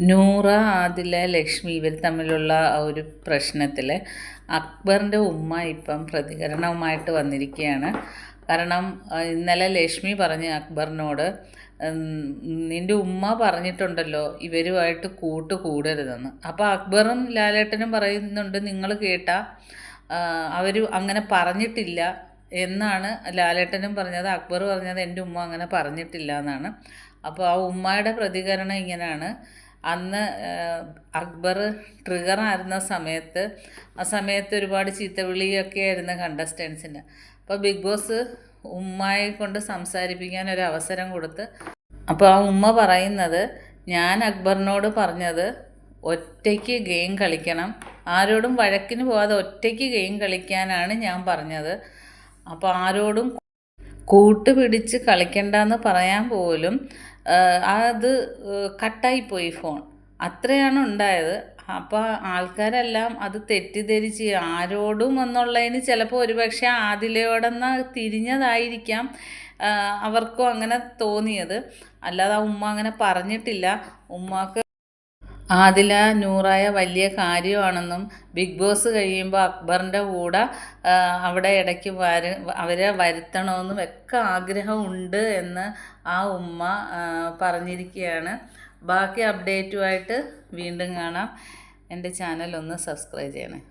നൂറ, ആദില, ലക്ഷ്മി ഇവർ തമ്മിലുള്ള ആ ഒരു പ്രശ്നത്തിൽ അക്ബറിൻ്റെ ഉമ്മ ഇപ്പം പ്രതികരണവുമായിട്ട് വന്നിരിക്കുകയാണ്. കാരണം ഇന്നലെ ലക്ഷ്മി പറഞ്ഞ് അക്ബറിനോട്, നിൻ്റെ ഉമ്മ പറഞ്ഞിട്ടുണ്ടല്ലോ ഇവരുമായിട്ട് കൂടരുതെന്ന്. അപ്പോൾ അക്ബറും ലാലേട്ടനും പറയുന്നുണ്ട്, നിങ്ങൾ കേട്ടാ അവർ അങ്ങനെ പറഞ്ഞിട്ടില്ല എന്നാണ് ലാലേട്ടനും പറഞ്ഞത്. അക്ബർ പറഞ്ഞത് എൻ്റെ ഉമ്മ അങ്ങനെ പറഞ്ഞിട്ടില്ല എന്നാണ്. അപ്പോൾ ആ ഉമ്മയുടെ പ്രതികരണം ഇങ്ങനെയാണ്. അന്ന് അക്ബർ ട്രിഗറായിരുന്ന ആ സമയത്ത് ഒരുപാട് ചീത്തവിളിയൊക്കെ ആയിരുന്നു കണ്ടസ്റ്റൻസിന്. അപ്പോൾ ബിഗ് ബോസ് ഉമ്മയെ കൊണ്ട് സംസാരിപ്പിക്കാൻ ഒരു അവസരം കൊടുത്ത്. അപ്പോൾ ആ ഉമ്മ പറയുന്നത്, ഞാൻ അക്ബറിനോട് പറഞ്ഞത് ഒറ്റയ്ക്ക് ഗെയിം കളിക്കണം, ആരോടും വഴക്കിന് പോകാതെ ഒറ്റയ്ക്ക് ഗെയിം കളിക്കാനാണ് ഞാൻ പറഞ്ഞത്. അപ്പോൾ ആരോടും കൂട്ടുപിടിച്ച് കളിക്കണ്ടെന്ന് പറയാൻ പോലും അത് കട്ടായിപ്പോയി ഫോൺ, അത്രയാണ് ഉണ്ടായത്. അപ്പോൾ ആൾക്കാരെല്ലാം അത് തെറ്റിദ്ധരിച്ച് ആരോടും എന്നുള്ളതിന് ചിലപ്പോൾ ഒരുപക്ഷെ ആദിലയോടെന്ന് തിരിഞ്ഞതായിരിക്കാം അവർക്കും അങ്ങനെ തോന്നിയത്. അല്ലാതെ ആ ഉമ്മ അങ്ങനെ പറഞ്ഞിട്ടില്ല. ഉമ്മക്ക് ആദില നൂറായ വലിയ കാര്യമാണെന്നും ബിഗ് ബോസ് കഴിയുമ്പോൾ അക്ബറിൻ്റെ കൂടെ അവിടെ ഇടയ്ക്ക് അവരെ വരുത്തണമെന്നും ഒക്കെ ആഗ്രഹമുണ്ട് എന്ന് ആ ഉമ്മ പറഞ്ഞിരിക്കുകയാണ്. ബാക്കി അപ്ഡേറ്റുമായിട്ട് വീണ്ടും കാണാം. എൻ്റെ ചാനൽ ഒന്ന് സബ്സ്ക്രൈബ് ചെയ്യണേ.